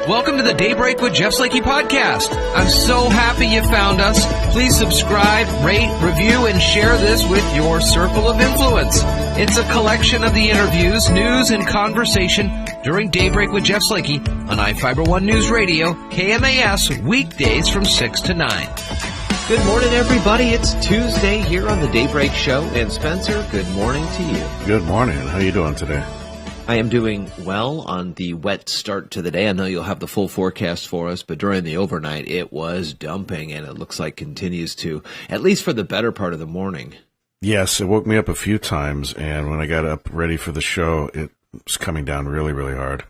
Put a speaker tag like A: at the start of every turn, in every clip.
A: Welcome to the Daybreak with Jeff Slakey podcast. I'm so happy you found us. Please subscribe, rate, review, and share this with your circle of influence. It's a collection of the interviews, news, and conversation during Daybreak with Jeff Slakey on I-Fiber One News Radio, KMAS, weekdays from 6 to 9. Good morning, everybody. It's Tuesday here on the Daybreak Show. And Spencer, good morning to you.
B: Good morning. How are you doing today?
A: I am doing well on the wet start to the day. I know you'll have the full forecast for us, but during the overnight, it was dumping, and it looks like continues to, at least for the better part of the morning.
B: Yes, it woke me up a few times, and when I got up ready for the show, it was coming down really, really hard.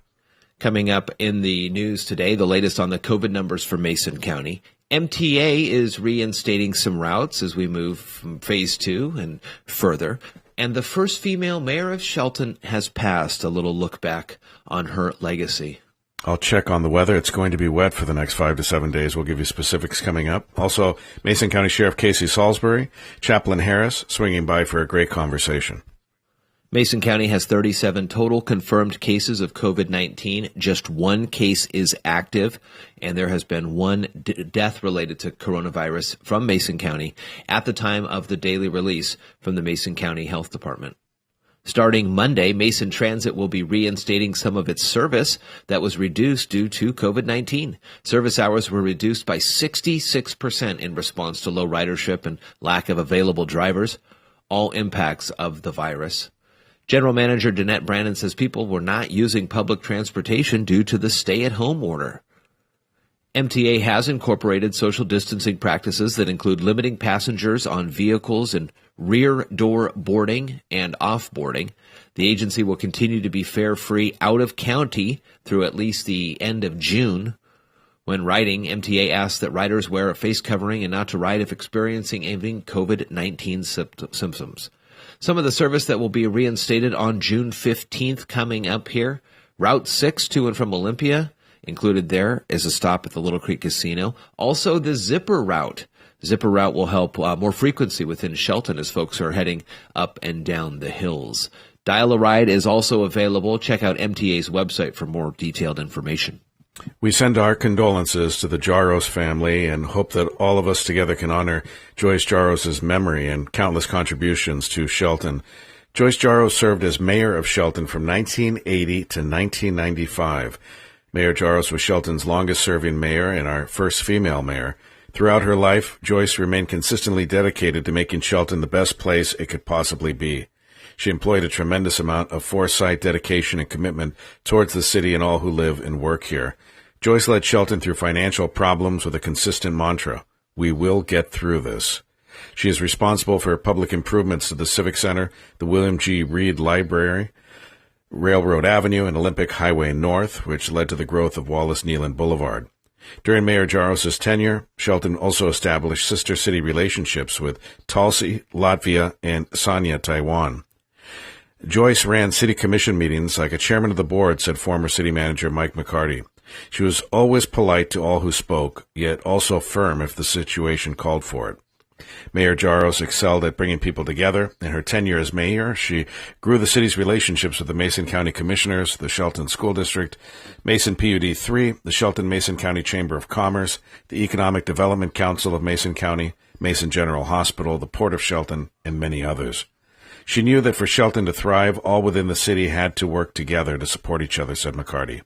A: Coming up in the news today, the latest on the COVID numbers for Mason County. MTA is reinstating some routes as we move from phase 2 and further. And the first female mayor of Shelton has passed. A little look back on her legacy.
B: I'll check on the weather. It's going to be wet for the next 5 to 7 days. We'll give you specifics coming up. Also, Mason County Sheriff Casey Salisbury, Chaplin Harris, swinging by for a great conversation.
A: Mason County has 37 total confirmed cases of COVID-19. Just one case is active, and there has been one death related to coronavirus from Mason County at the time of the daily release from the Mason County Health Department. Starting Monday, Mason Transit will be reinstating some of its service that was reduced due to COVID-19. Service hours were reduced by 66% in response to low ridership and lack of available drivers, all impacts of the virus. General Manager Danette Brandon says people were not using public transportation due to the stay-at-home order. MTA has incorporated social distancing practices that include limiting passengers on vehicles and rear door boarding and off-boarding. The agency will continue to be fare-free out of county through at least the end of June. When riding, MTA asks that riders wear a face covering and not to ride if experiencing any COVID-19 symptoms. Some of the service that will be reinstated on June 15th coming up here. Route 6 to and from Olympia, included there is a stop at the Little Creek Casino. Also, the Zipper Route. Zipper Route will help more frequency within Shelton as folks are heading up and down the hills. Dial-A-Ride is also available. Check out MTA's website for more detailed information.
B: We send our condolences to the Jaros family and hope that all of us together can honor Joyce Jaros' memory and countless contributions to Shelton. Joyce Jaros served as mayor of Shelton from 1980 to 1995. Mayor Jaros was Shelton's longest-serving mayor and our first female mayor. Throughout her life, Joyce remained consistently dedicated to making Shelton the best place it could possibly be. She employed a tremendous amount of foresight, dedication, and commitment towards the city and all who live and work here. Joyce led Shelton through financial problems with a consistent mantra: we will get through this. She is responsible for public improvements to the Civic Center, the William G. Reed Library, Railroad Avenue, and Olympic Highway North, which led to the growth of Wallace Nealon Boulevard. During Mayor Jaros' tenure, Shelton also established sister city relationships with Tulsi, Latvia, and Sanya, Taiwan. Joyce ran city commission meetings like a chairman of the board, said former city manager Mike McCarty. She was always polite to all who spoke, yet also firm if the situation called for it. Mayor Jaros excelled at bringing people together. In her tenure as mayor, she grew the city's relationships with the Mason County Commissioners, the Shelton School District, Mason PUD 3, the Shelton-Mason County Chamber of Commerce, the Economic Development Council of Mason County, Mason General Hospital, the Port of Shelton, and many others. She knew that for Shelton to thrive, all within the city had to work together to support each other, said McCarty.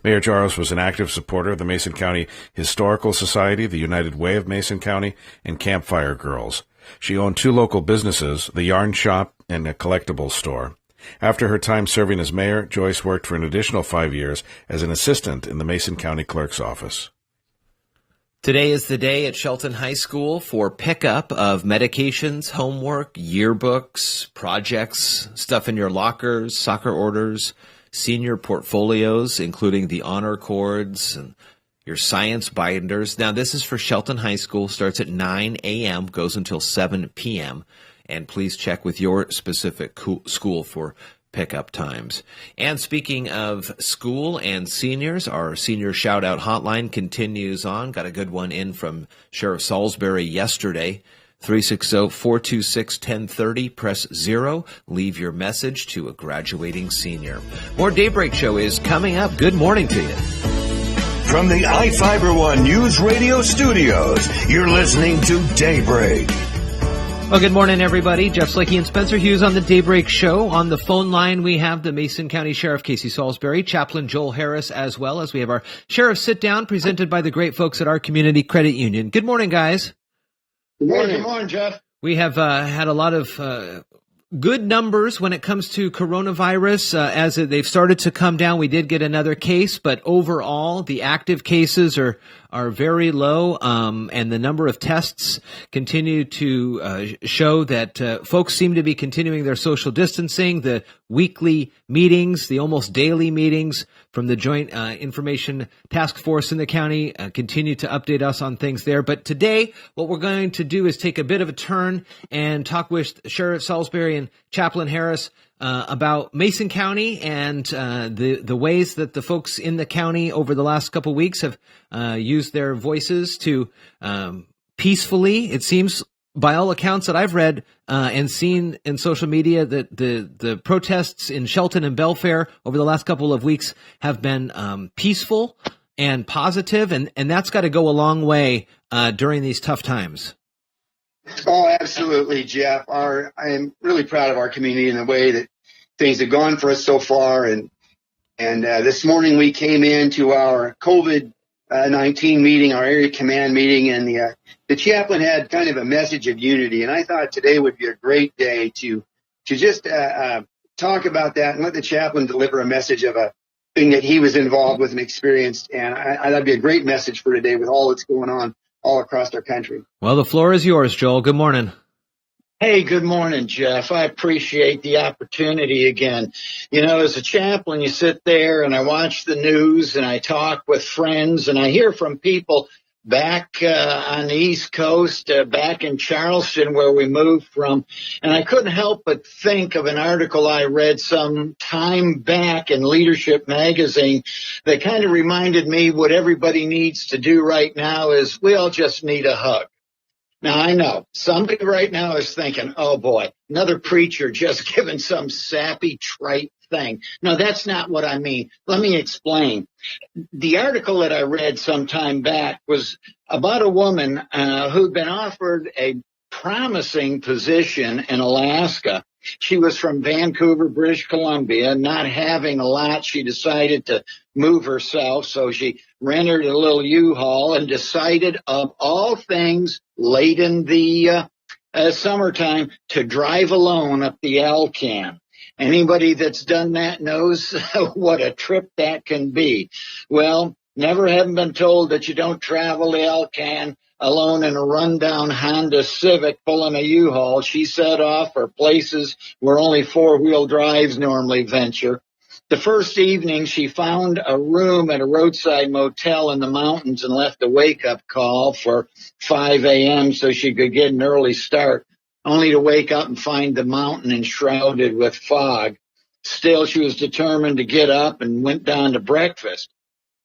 B: Mayor Jaros was an active supporter of the Mason County Historical Society, the United Way of Mason County, and Campfire Girls. She owned 2 local businesses, the Yarn Shop and a collectibles store. After her time serving as mayor, Joyce worked for an additional 5 years as an assistant in the Mason County Clerk's office.
A: Today is the day at Shelton High School for pickup of medications, homework, yearbooks, projects, stuff in your lockers, soccer orders, senior portfolios, including the honor cords and your science binders. Now, this is for Shelton High School, starts at 9 a.m., goes until 7 p.m., and please check with your specific school for pickup times. And speaking of school and seniors, our senior shout-out hotline continues on. Got a good one in from Sheriff Salisbury yesterday. 360-426-1030. Press 0. Leave your message to a graduating senior. More Daybreak Show is coming up. Good morning to you.
C: From the I-Fiber News Radio studios, you're listening to Daybreak.
A: Well, good morning, everybody. Jeff Slakey and Spencer Hughes on the Daybreak Show. On the phone line, we have the Mason County Sheriff Casey Salisbury, Chaplain Joel Harris, as well as we have our Sheriff Sit Down presented by the great folks at our Community Credit Union. Good morning, guys.
D: Good morning. Good morning, Jeff.
A: We have had a lot of good numbers when it comes to coronavirus. As they've started to come down, we did get another case, but overall, the active cases are very low, and the number of tests continue to show that folks seem to be continuing their social distancing. The weekly meetings, the almost daily meetings from the Joint Information Task Force in the county continue to update us on things there. But today, what we're going to do is take a bit of a turn and talk with Sheriff Salisbury and Chaplain Harris about Mason County and the ways that the folks in the county over the last couple of weeks have used their voices to peacefully, it seems, by all accounts that I've read and seen in social media, that the protests in Shelton and Belfair over the last couple of weeks have been peaceful and positive, and that's got to go a long way during these tough times.
D: Oh, absolutely, Jeff. I'm really proud of our community in the way that things have gone for us so far. And this morning we came into our COVID-19 meeting, our area command meeting, and the chaplain had kind of a message of unity. And I thought today would be a great day to just talk about that and let the chaplain deliver a message of a thing that he was involved with and experienced. And that'd be a great message for today with all that's going on all across our country.
A: Well, the floor is yours, Joel. Good morning.
E: Hey, good morning, Jeff. I appreciate the opportunity again. You know, as a chaplain, you sit there and I watch the news and I talk with friends and I hear from people back on the East Coast, back in Charleston where we moved from. And I couldn't help but think of an article I read some time back in Leadership magazine that kind of reminded me what everybody needs to do right now is we all just need a hug. Now, I know somebody right now is thinking, oh, boy, another preacher just giving some sappy, trite thing. No, that's not what I mean. Let me explain. The article that I read some time back was about a woman who'd been offered a promising position in Alaska. She was from Vancouver, British Columbia. Not having a lot, she decided to move herself, so she rented a little U-Haul and decided, of all things, late in the summertime, to drive alone up the Alcan. Anybody that's done that knows what a trip that can be. Well, never having been told that you don't travel the Alcan alone in a rundown Honda Civic pulling a U-Haul, she set off for places where only four-wheel drives normally venture. The first evening, she found a room at a roadside motel in the mountains and left a wake-up call for 5 a.m. so she could get an early start, only to wake up and find the mountain enshrouded with fog. Still, she was determined to get up and went down to breakfast.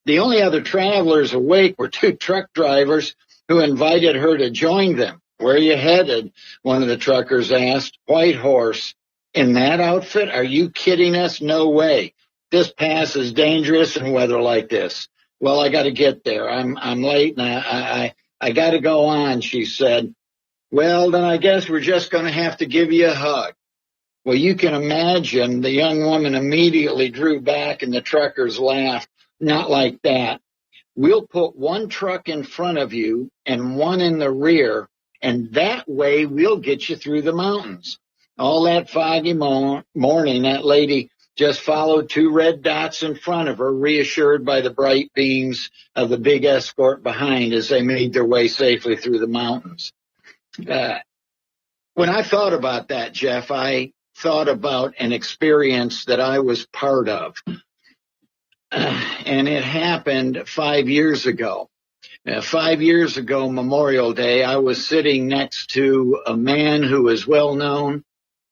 E: The only other travelers awake were two truck drivers who invited her to join them. Where are you headed? One of the truckers asked. Whitehorse. In that outfit? Are you kidding us? No way. This pass is dangerous in weather like this. Well, I got to get there. I'm late and I got to go on, she said. Well, then I guess we're just going to have to give you a hug. Well, you can imagine the young woman immediately drew back and the truckers laughed. Not like that. We'll put one truck in front of you and one in the rear, and that way we'll get you through the mountains. All that foggy morning, that lady just followed two red dots in front of her, reassured by the bright beams of the big escort behind as they made their way safely through the mountains. When I thought about that, Jeff, I thought about an experience that I was part of. And it happened 5 years ago. 5 years ago, Memorial Day, I was sitting next to a man who was well known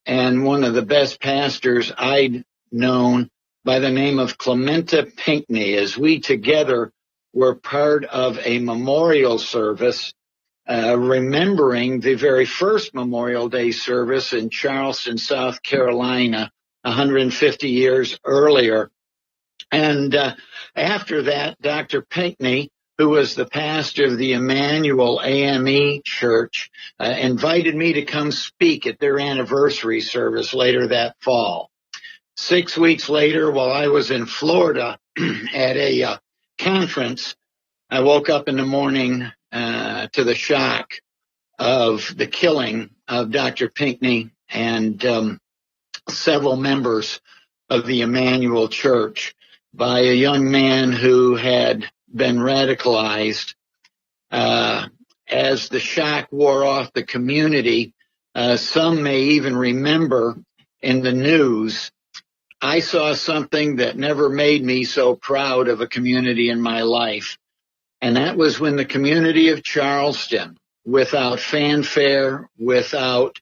E: and one of the best pastors I'd known by the name of Clementa Pinckney, as we together were part of a memorial service remembering the very first Memorial Day service in Charleston, South Carolina, 150 years earlier. And after that, Dr. Pinckney, who was the pastor of the Emmanuel AME Church, invited me to come speak at their anniversary service later that fall. 6 weeks later, while I was in Florida at a conference, I woke up in the morning to the shock of the killing of Dr. Pinckney and several members of the Emmanuel Church by a young man who had been radicalized. As the shock wore off the community, some may even remember in the news, I saw something that never made me so proud of a community in my life. And that was when the community of Charleston, without fanfare, without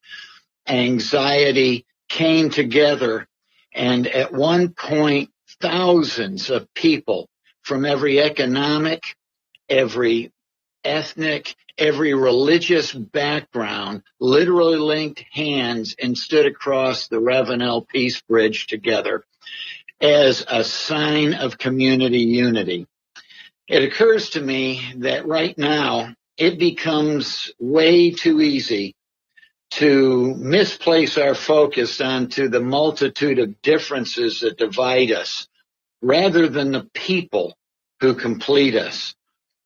E: anxiety, came together. And at one point, thousands of people from every economic, every ethnic, every religious background literally linked hands and stood across the Ravenel Peace Bridge together as a sign of community unity. It occurs to me that right now it becomes way too easy to misplace our focus onto the multitude of differences that divide us rather than the people who complete us.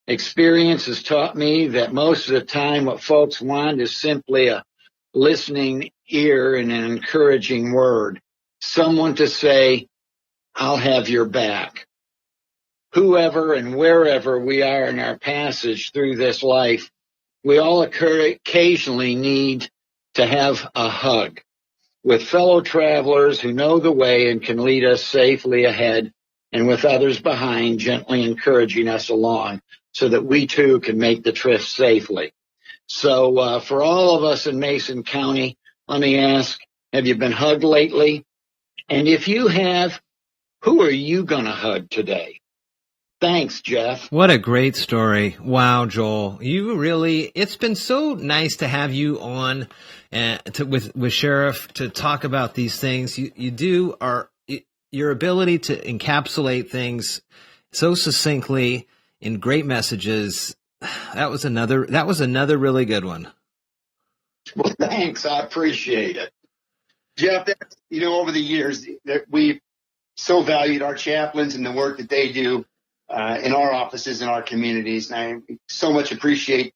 E: Experience has taught me that most of the time what folks want is simply a listening ear and an encouraging word. Someone to say, I'll have your back. Whoever and wherever we are in our passage through this life, we all occasionally need to have a hug with fellow travelers who know the way and can lead us safely ahead, and with others behind gently encouraging us along so that we too can make the trip safely. So for all of us in Mason County, let me ask, have you been hugged lately? And if you have, who are you going to hug today? Thanks, Jeff.
A: What a great story. Wow, Joel. It's been so nice to have you on with Sheriff to talk about these things. Your ability to encapsulate things so succinctly in great messages. That was another really good one.
E: Well, thanks. I appreciate it.
D: Jeff, over the years, that we've so valued our chaplains and the work that they do in our offices, in our communities. And I so much appreciate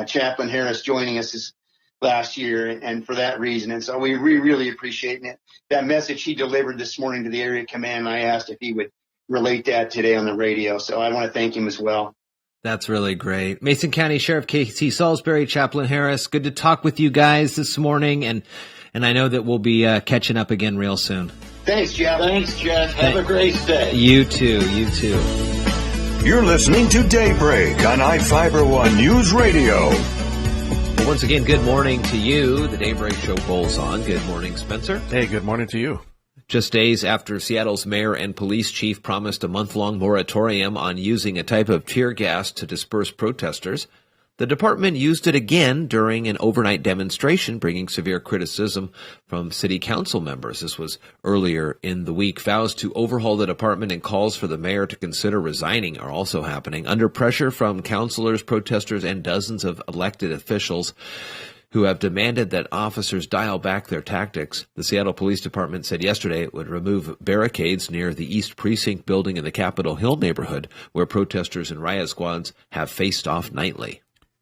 D: Chaplain Harris joining us this last year, and for that reason. And so we really appreciate it. That message he delivered this morning to the area command, I asked if he would relate that today on the radio. So I want to thank him as well.
A: That's really great. Mason County Sheriff K.C. Salisbury, Chaplain Harris, good to talk with you guys this morning, and I know that we'll be catching up again real soon.
D: Thanks, Jeff.
E: Have a great day.
A: You too.
C: You're listening to Daybreak on I-Fiber News Radio.
A: Well, once again, good morning to you. The Daybreak Show rolls on. Good morning, Spencer.
B: Hey, good morning to you.
A: Just days after Seattle's mayor and police chief promised a month-long moratorium on using a type of tear gas to disperse protesters, the department used it again during an overnight demonstration, bringing severe criticism from city council members. This was earlier in the week. Vows to overhaul the department and calls for the mayor to consider resigning are also happening. Under pressure from councilors, protesters, and dozens of elected officials who have demanded that officers dial back their tactics, the Seattle Police Department said yesterday it would remove barricades near the East Precinct building in the Capitol Hill neighborhood, where protesters and riot squads have faced off nightly.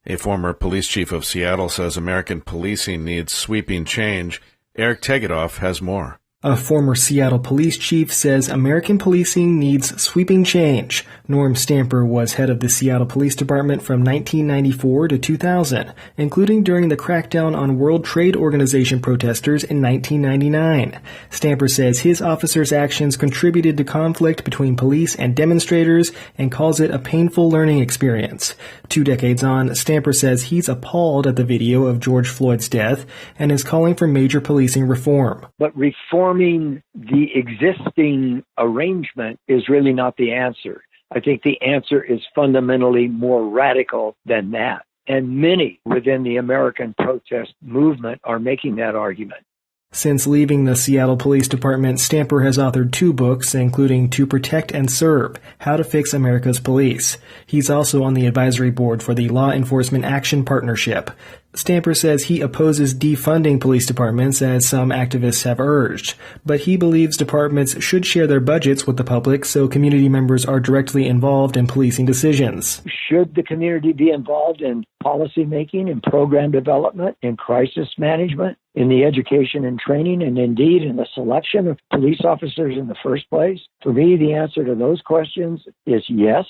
B: A former police chief of Seattle says American policing needs sweeping change. Eric Tegedoff has more.
F: A former Seattle police chief says American policing needs sweeping change. Norm Stamper was head of the Seattle Police Department from 1994 to 2000, including during the crackdown on World Trade Organization protesters in 1999. Stamper says his officers' actions contributed to conflict between police and demonstrators and calls it a painful learning experience. 2 decades on, Stamper says he's appalled at the video of George Floyd's death and is calling for major policing reform.
G: But reforming the existing arrangement is really not the answer. I think the answer is fundamentally more radical than that. And many within the American protest movement are making that argument.
F: Since leaving the Seattle Police Department, Stamper has authored 2 books, including To Protect and Serve, How to Fix America's Police. He's also on the advisory board for the Law Enforcement Action Partnership. Stamper says he opposes defunding police departments, as some activists have urged, but he believes departments should share their budgets with the public so community members are directly involved in policing decisions.
G: Should the community be involved in policy making, in program development, in crisis management, in the education and training, and indeed in the selection of police officers in the first place? For me, the answer to those questions is yes.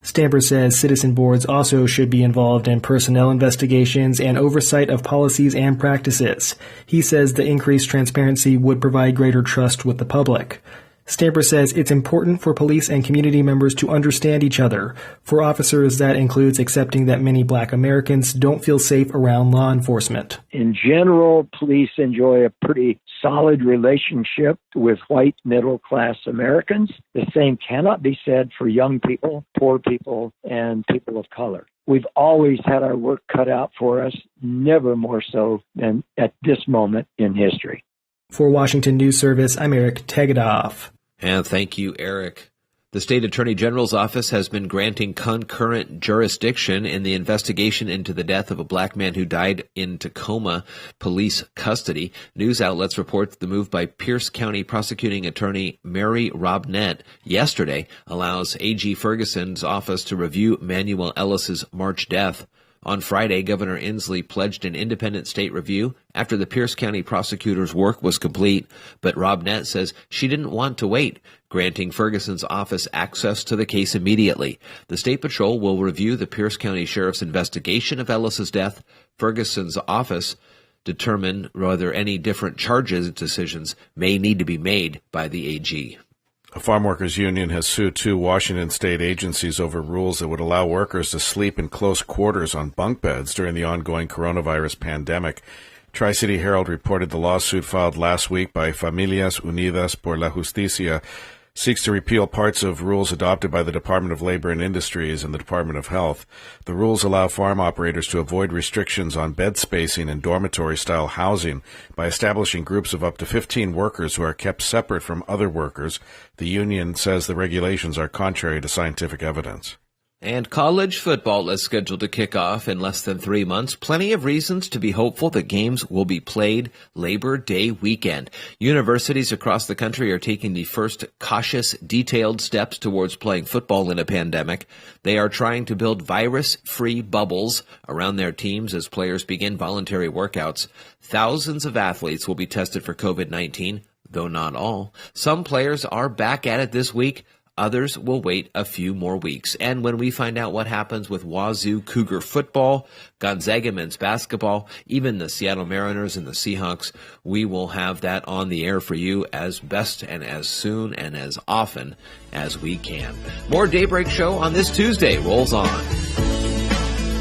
F: Stamper says citizen boards also should be involved in personnel investigations and oversight of policies and practices. He says the increased transparency would provide greater trust with the public. Stamper says it's important for police and community members to understand each other. For officers, that includes accepting that many Black Americans don't feel safe around law enforcement.
G: In general, police enjoy a pretty solid relationship with white middle-class Americans. The same cannot be said for young people, poor people, and people of color. We've always had our work cut out for us, never more so than at this moment in history.
F: For Washington News Service, I'm Eric Tegedoff.
A: And thank you, Eric. The State Attorney General's office has been granting concurrent jurisdiction in the investigation into the death of a Black man who died in Tacoma police custody. News outlets report that the move by Pierce County prosecuting attorney Mary Robnett yesterday allows A.G. Ferguson's office to review Manuel Ellis's March death. On Friday, Governor Inslee pledged an independent state review after the Pierce County prosecutor's work was complete, but Robnett says she didn't want to wait, granting Ferguson's office access to the case immediately. The State Patrol will review the Pierce County Sheriff's investigation of Ellis's death. Ferguson's office determine whether any different charges decisions may need to be made by the AG.
B: A farm workers union has sued 2 Washington state agencies over rules that would allow workers to sleep in close quarters on bunk beds during the ongoing coronavirus pandemic. Tri-City Herald reported the lawsuit filed last week by Familias Unidas por la Justicia seeks to repeal parts of rules adopted by the Department of Labor and Industries and the Department of Health. The rules allow farm operators to avoid restrictions on bed spacing and dormitory-style housing by establishing groups of up to 15 workers who are kept separate from other workers. The union says the regulations are contrary to scientific evidence.
A: And college football is scheduled to kick off in less than 3 months. Plenty of reasons to be hopeful that games will be played Labor Day weekend. Universities across the country are taking the first cautious, detailed steps towards playing football in a pandemic. They are trying to build virus-free bubbles around their teams as players begin voluntary workouts. Thousands of athletes will be tested for COVID-19, though not all. Some players are back at it this week. Others will wait a few more weeks. And when we find out what happens with Wazoo Cougar football, Gonzaga men's basketball, even the Seattle Mariners and the Seahawks, we will have that on the air for you as best and as soon and as often as we can. More Daybreak Show on this Tuesday rolls on.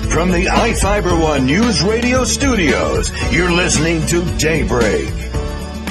C: From the iFiber One News Radio studios, you're listening to Daybreak.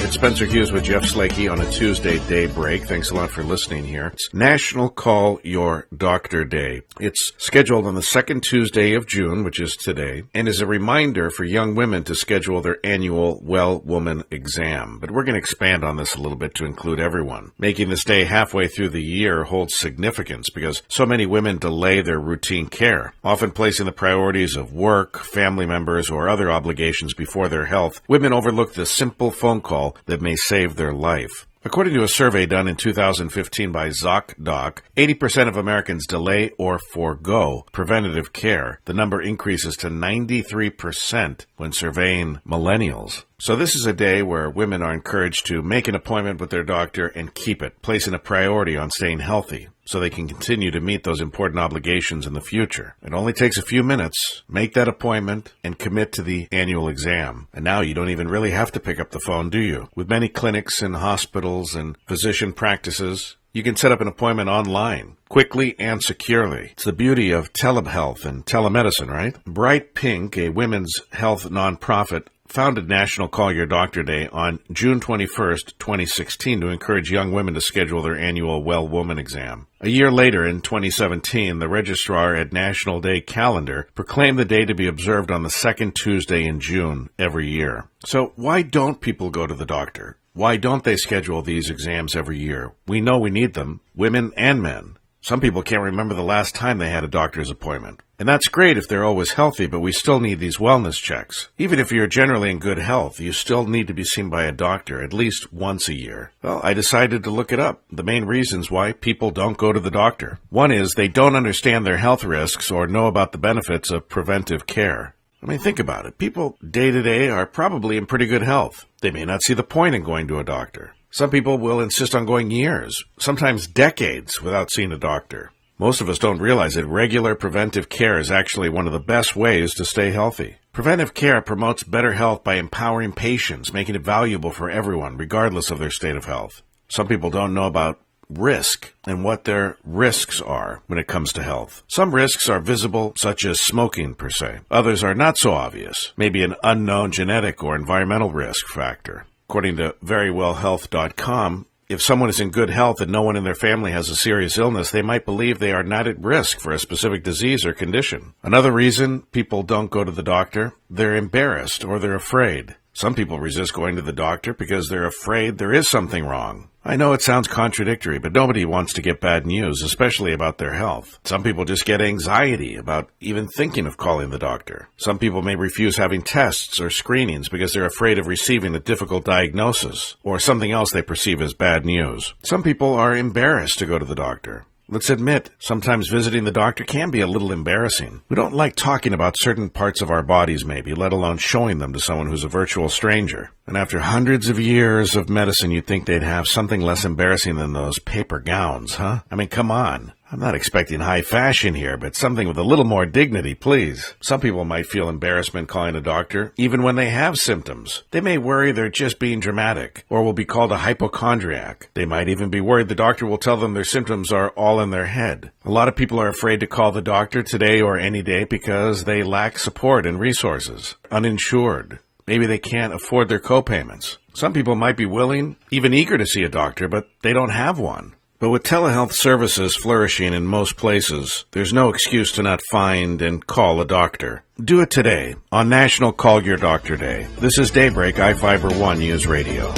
B: It's Spencer Hughes with Jeff Slakey on a Tuesday Daybreak. Thanks a lot for listening here. It's National Call Your Doctor Day. It's scheduled on the second Tuesday of June, which is today, and is a reminder for young women to schedule their annual Well Woman exam. But we're going to expand on this a little bit to include everyone. Making this day halfway through the year holds significance because so many women delay their routine care, often placing the priorities of work, family members, or other obligations before their health. Women overlook the simple phone call that may save their life. According to a survey done in 2015 by ZocDoc, 80% of Americans delay or forego preventative care. The number increases to 93% when surveying millennials. So this is a day where women are encouraged to make an appointment with their doctor and keep it, placing a priority on staying healthy so they can continue to meet those important obligations in the future. It only takes a few minutes. Make that appointment and commit to the annual exam. And now you don't even really have to pick up the phone, do you? With many clinics and hospitals and physician practices, you can set up an appointment online, quickly and securely. It's the beauty of telehealth and telemedicine, right? Bright Pink, a women's health nonprofit, founded National Call Your Doctor Day on June 21st, 2016 to encourage young women to schedule their annual Well Woman exam. A year later, in 2017, the registrar at National Day Calendar proclaimed the day to be observed on the second Tuesday in June every year. So why don't people go to the doctor? Why don't they schedule these exams every year? We know we need them, women and men. Some people can't remember the last time they had a doctor's appointment. And that's great if they're always healthy, but we still need these wellness checks. Even if you're generally in good health, you still need to be seen by a doctor at least once a year. Well, I decided to look it up. The main reasons why people don't go to the doctor. One is they don't understand their health risks or know about the benefits of preventive care. I mean, think about it. People day to day are probably in pretty good health. They may not see the point in going to a doctor. Some people will insist on going years, sometimes decades, without seeing a doctor. Most of us don't realize that regular preventive care is actually one of the best ways to stay healthy. Preventive care promotes better health by empowering patients, making it valuable for everyone, regardless of their state of health. Some people don't know about risk and what their risks are when it comes to health. Some risks are visible, such as smoking per se. Others are not so obvious, maybe an unknown genetic or environmental risk factor. According to verywellhealth.com, if someone is in good health and no one in their family has a serious illness, they might believe they are not at risk for a specific disease or condition. Another reason people don't go to the doctor, they're embarrassed or they're afraid. Some people resist going to the doctor because they're afraid there is something wrong. I know it sounds contradictory, but nobody wants to get bad news, especially about their health. Some people just get anxiety about even thinking of calling the doctor. Some people may refuse having tests or screenings because they're afraid of receiving a difficult diagnosis or something else they perceive as bad news. Some people are embarrassed to go to the doctor. Let's admit, sometimes visiting the doctor can be a little embarrassing. We don't like talking about certain parts of our bodies maybe, let alone showing them to someone who's a virtual stranger. And after hundreds of years of medicine, you'd think they'd have something less embarrassing than those paper gowns, huh? I mean, come on. I'm not expecting high fashion here, but something with a little more dignity, please. Some people might feel embarrassment calling a doctor, even when they have symptoms. They may worry they're just being dramatic, or will be called a hypochondriac. They might even be worried the doctor will tell them their symptoms are all in their head. A lot of people are afraid to call the doctor today or any day because they lack support and resources. Uninsured. Maybe they can't afford their co-payments. Some people might be willing, even eager to see a doctor, but they don't have one. But with telehealth services flourishing in most places, there's no excuse to not find and call a doctor. Do it today on National Call Your Doctor Day. This is Daybreak iFiber One News Radio.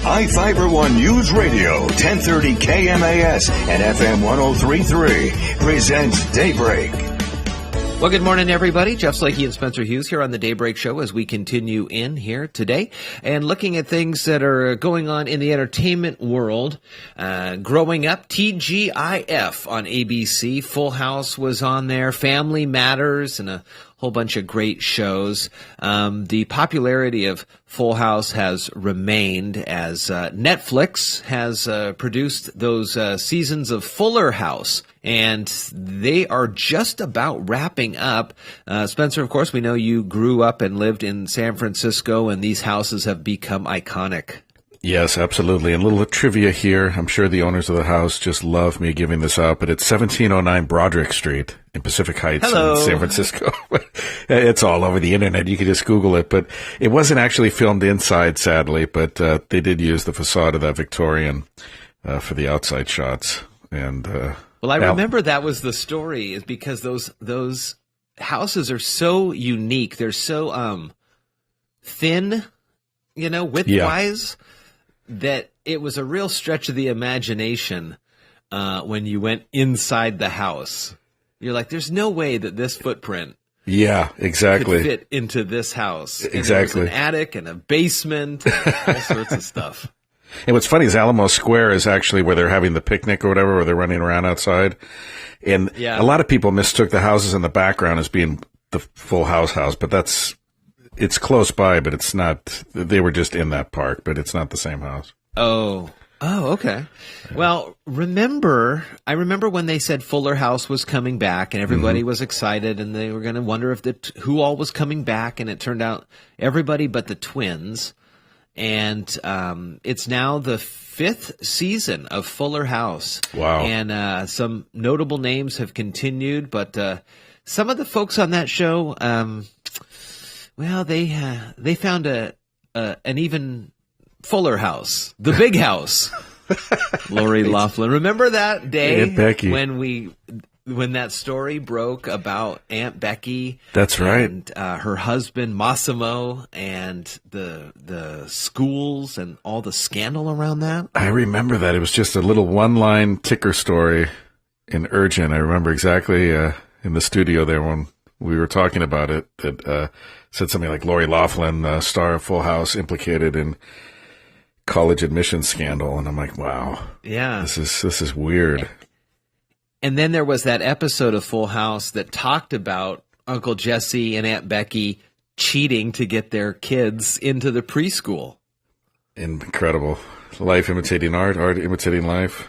C: iFiber One News Radio, 1030 KMAS and FM 103.3 presents Daybreak.
A: Well, good morning, everybody. Jeff Slakey and Spencer Hughes here on the Daybreak Show as we continue in here today and looking at things that are going on in the entertainment world. Growing up, TGIF on ABC. Full House was on there. Family Matters and a whole bunch of great shows. The popularity of Full House has remained as Netflix has produced those seasons of Fuller House, and they are just about wrapping up. Spencer, of course, we know you grew up and lived in San Francisco, and these houses have become iconic.
B: Yes, absolutely. And a little trivia here. I'm sure the owners of the house just love me giving this out, but it's 1709 Broderick Street in Pacific Heights in San Francisco. It's all over the internet. You can just Google it. But it wasn't actually filmed inside, sadly, but they did use the facade of that Victorian for the outside shots. And
A: well, I remember that was the story, is because those houses are so unique. They're so thin, width-wise. Yeah. That it was a real stretch of the imagination when you went inside the house. You're like, there's no way that this footprint could fit into this house. And
B: exactly.
A: There's an attic and a basement and all sorts of stuff.
B: And what's funny is Alamo Square is actually where they're having the picnic or whatever, where they're running around outside. And a lot of people mistook the houses in the background as being the Full House, but it's close by, but it's not. They were just in that park, but it's not the same house. Oh,
A: okay. Well, I remember when they said Fuller House was coming back, and everybody was excited, and they were going to wonder if who all was coming back, and it turned out everybody but the twins. And it's now the 5th season of Fuller House.
B: Wow!
A: And some notable names have continued, but some of the folks on that show. Well, they found an even fuller house, the big house. Lori Loughlin. Remember that day
B: Aunt Becky.
A: when that story broke about Aunt Becky?
B: That's right.
A: And her husband Massimo, and the schools and all the scandal around that.
B: I remember that. It was just a little one-line ticker story in Urgent. I remember exactly in the studio there when we were talking about it. It said something like Lori Loughlin, star of Full House, implicated in college admissions scandal, and I'm like, wow,
A: yeah,
B: this is weird.
A: And then there was that episode of Full House that talked about Uncle Jesse and Aunt Becky cheating to get their kids into the preschool.
B: Incredible. Life imitating art, art imitating life.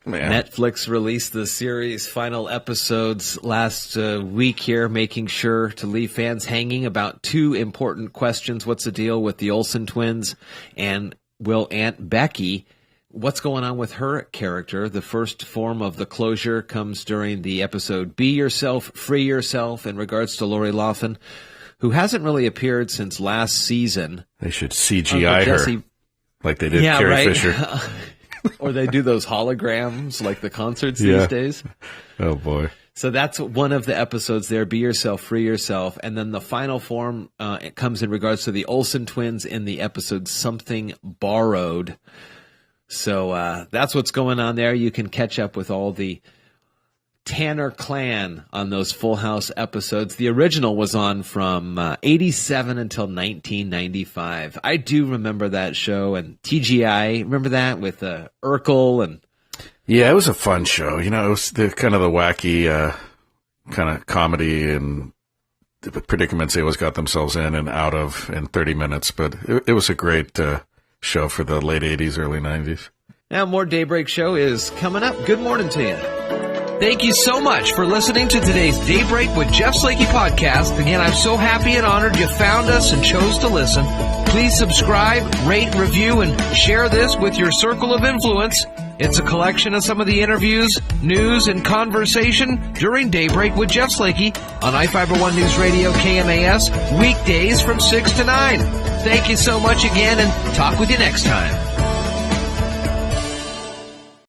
B: Man.
A: Netflix released the series' final episodes last week here, making sure to leave fans hanging about two important questions. What's the deal with the Olsen twins? And will Aunt Becky, what's going on with her character? The first form of the closure comes during the episode Be Yourself, Free Yourself, in regards to Lori Loughlin, who hasn't really appeared since last season.
B: They should CGI her like they did Carrie
A: right?
B: Fisher.
A: Or they do those holograms like the concerts these days.
B: Oh, boy.
A: So that's one of the episodes there, Be Yourself, Free Yourself. And then the final form it comes in regards to the Olsen twins in the episode Something Borrowed. So that's what's going on there. You can catch up with all the Tanner clan on those Full House episodes. The original was on from 87 until 1995. I do remember that show, and TGI, remember that with Urkel and...
B: Yeah, it was a fun show. You know, it was the kind of the wacky kind of comedy and the predicaments they always got themselves in and out of in 30 minutes. But it was a great show for the late 80s, early 90s.
A: Now, more Daybreak Show is coming up. Good morning to you. Thank you so much for listening to today's Daybreak with Jeff Slakey podcast. Again, I'm so happy and honored you found us and chose to listen. Please subscribe, rate, review, and share this with your circle of influence. It's a collection of some of the interviews, news, and conversation during Daybreak with Jeff Slakey on I-Fiber One News Radio KMAS, weekdays from 6 to 9. Thank you so much again, and talk with you next time.